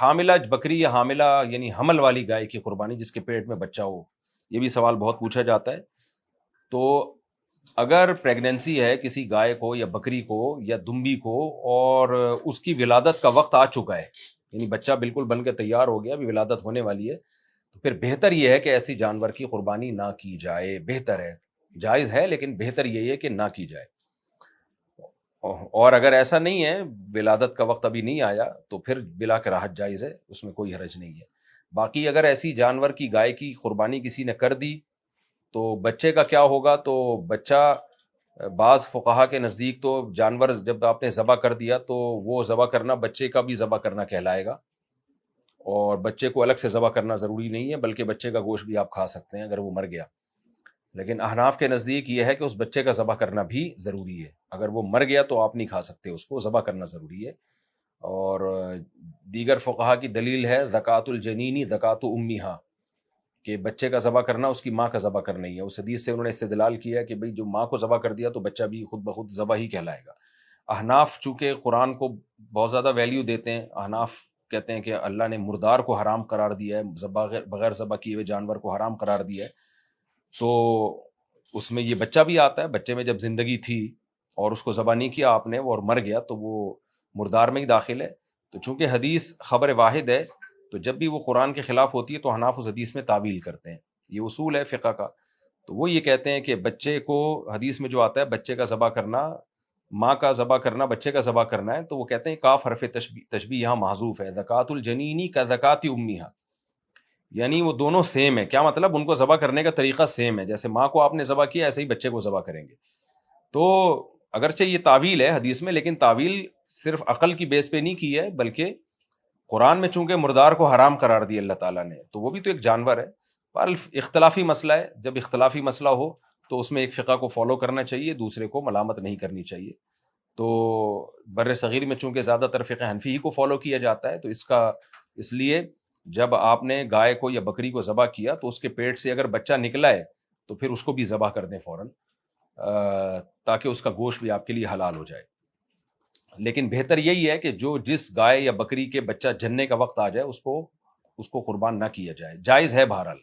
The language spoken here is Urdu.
حاملہ بکری یا حاملہ یعنی حمل والی گائے کی قربانی جس کے پیٹ میں بچہ ہو، یہ بھی سوال بہت پوچھا جاتا ہے. تو اگر پریگننسی ہے کسی گائے کو یا بکری کو یا دمبی کو اور اس کی ولادت کا وقت آ چکا ہے، یعنی بچہ بالکل بن کے تیار ہو گیا، ابھی ولادت ہونے والی ہے، تو پھر بہتر یہ ہے کہ ایسی جانور کی قربانی نہ کی جائے. بہتر ہے، جائز ہے لیکن بہتر یہی ہے کہ نہ کی جائے. اور اگر ایسا نہیں ہے، ولادت کا وقت ابھی نہیں آیا، تو پھر بلا کراہت جائز ہے، اس میں کوئی حرج نہیں ہے. باقی اگر ایسی جانور کی گائے کی قربانی کسی نے کر دی تو بچے کا کیا ہوگا؟ تو بچہ بعض فقہا کے نزدیک تو جانور جب آپ نے ذبح کر دیا تو وہ ذبح کرنا بچے کا بھی ذبح کرنا کہلائے گا، اور بچے کو الگ سے ذبح کرنا ضروری نہیں ہے، بلکہ بچے کا گوشت بھی آپ کھا سکتے ہیں اگر وہ مر گیا. لیکن احناف کے نزدیک یہ ہے کہ اس بچے کا ذبح کرنا بھی ضروری ہے، اگر وہ مر گیا تو آپ نہیں کھا سکتے، اس کو ذبح کرنا ضروری ہے. اور دیگر فقہا کی دلیل ہے زکوٰۃ الجنینی زکوٰۃ امیہا، کہ بچے کا ذبح کرنا اس کی ماں کا ذبح کرنا ہی ہے. اس حدیث سے انہوں نے استدلال کیا کہ بھئی جو ماں کو ذبح کر دیا تو بچہ بھی خود بخود ذبح ہی کہلائے گا. احناف چونکہ قرآن کو بہت زیادہ ویلیو دیتے ہیں، احناف کہتے ہیں کہ اللہ نے مردار کو حرام قرار دیا ہے، بغیر ذبح کیے ہوئے جانور کو حرام قرار دیا ہے، تو اس میں یہ بچہ بھی آتا ہے. بچے میں جب زندگی تھی اور اس کو ذبح نہیں کیا آپ نے اور مر گیا تو وہ مردار میں ہی داخل ہے. تو چونکہ حدیث خبر واحد ہے، تو جب بھی وہ قرآن کے خلاف ہوتی ہے تو حناف اس حدیث میں تعویل کرتے ہیں. یہ اصول ہے فقہ کا. تو وہ یہ کہتے ہیں کہ بچے کو حدیث میں جو آتا ہے بچے کا ذبح کرنا، ماں کا ذبح کرنا بچے کا ذبح کرنا ہے، تو وہ کہتے ہیں کاف حرف تشبیہ یہاں محذوف ہے، زکوٰۃ الجنینی کا زکوٰۃ امیہا، یعنی وہ دونوں سیم ہے. کیا مطلب؟ ان کو ذبح کرنے کا طریقہ سیم ہے، جیسے ماں کو آپ نے ذبح کیا ایسے ہی بچے کو ذبح کریں گے. تو اگرچہ یہ تعویل ہے حدیث میں، لیکن تعویل صرف عقل کی بیس پہ نہیں کی ہے، بلکہ قرآن میں چونکہ مردار کو حرام قرار دیا اللہ تعالیٰ نے، تو وہ بھی تو ایک جانور ہے. بہرحال اختلافی مسئلہ ہے، جب اختلافی مسئلہ ہو تو اس میں ایک فقہ کو فالو کرنا چاہیے، دوسرے کو ملامت نہیں کرنی چاہیے. تو بر صغیر میں چونکہ زیادہ تر فقہ حنفی ہی کو فالو کیا جاتا ہے، تو اس لیے جب آپ نے گائے کو یا بکری کو ذبح کیا تو اس کے پیٹ سے اگر بچہ نکلا ہے تو پھر اس کو بھی ذبح کر دیں فوراً، تاکہ اس کا گوشت بھی آپ کے لیے حلال ہو جائے. لیکن بہتر یہی ہے کہ جس گائے یا بکری کے بچہ جننے کا وقت آ جائے اس کو قربان نہ کیا جائے. جائز ہے بہرحال.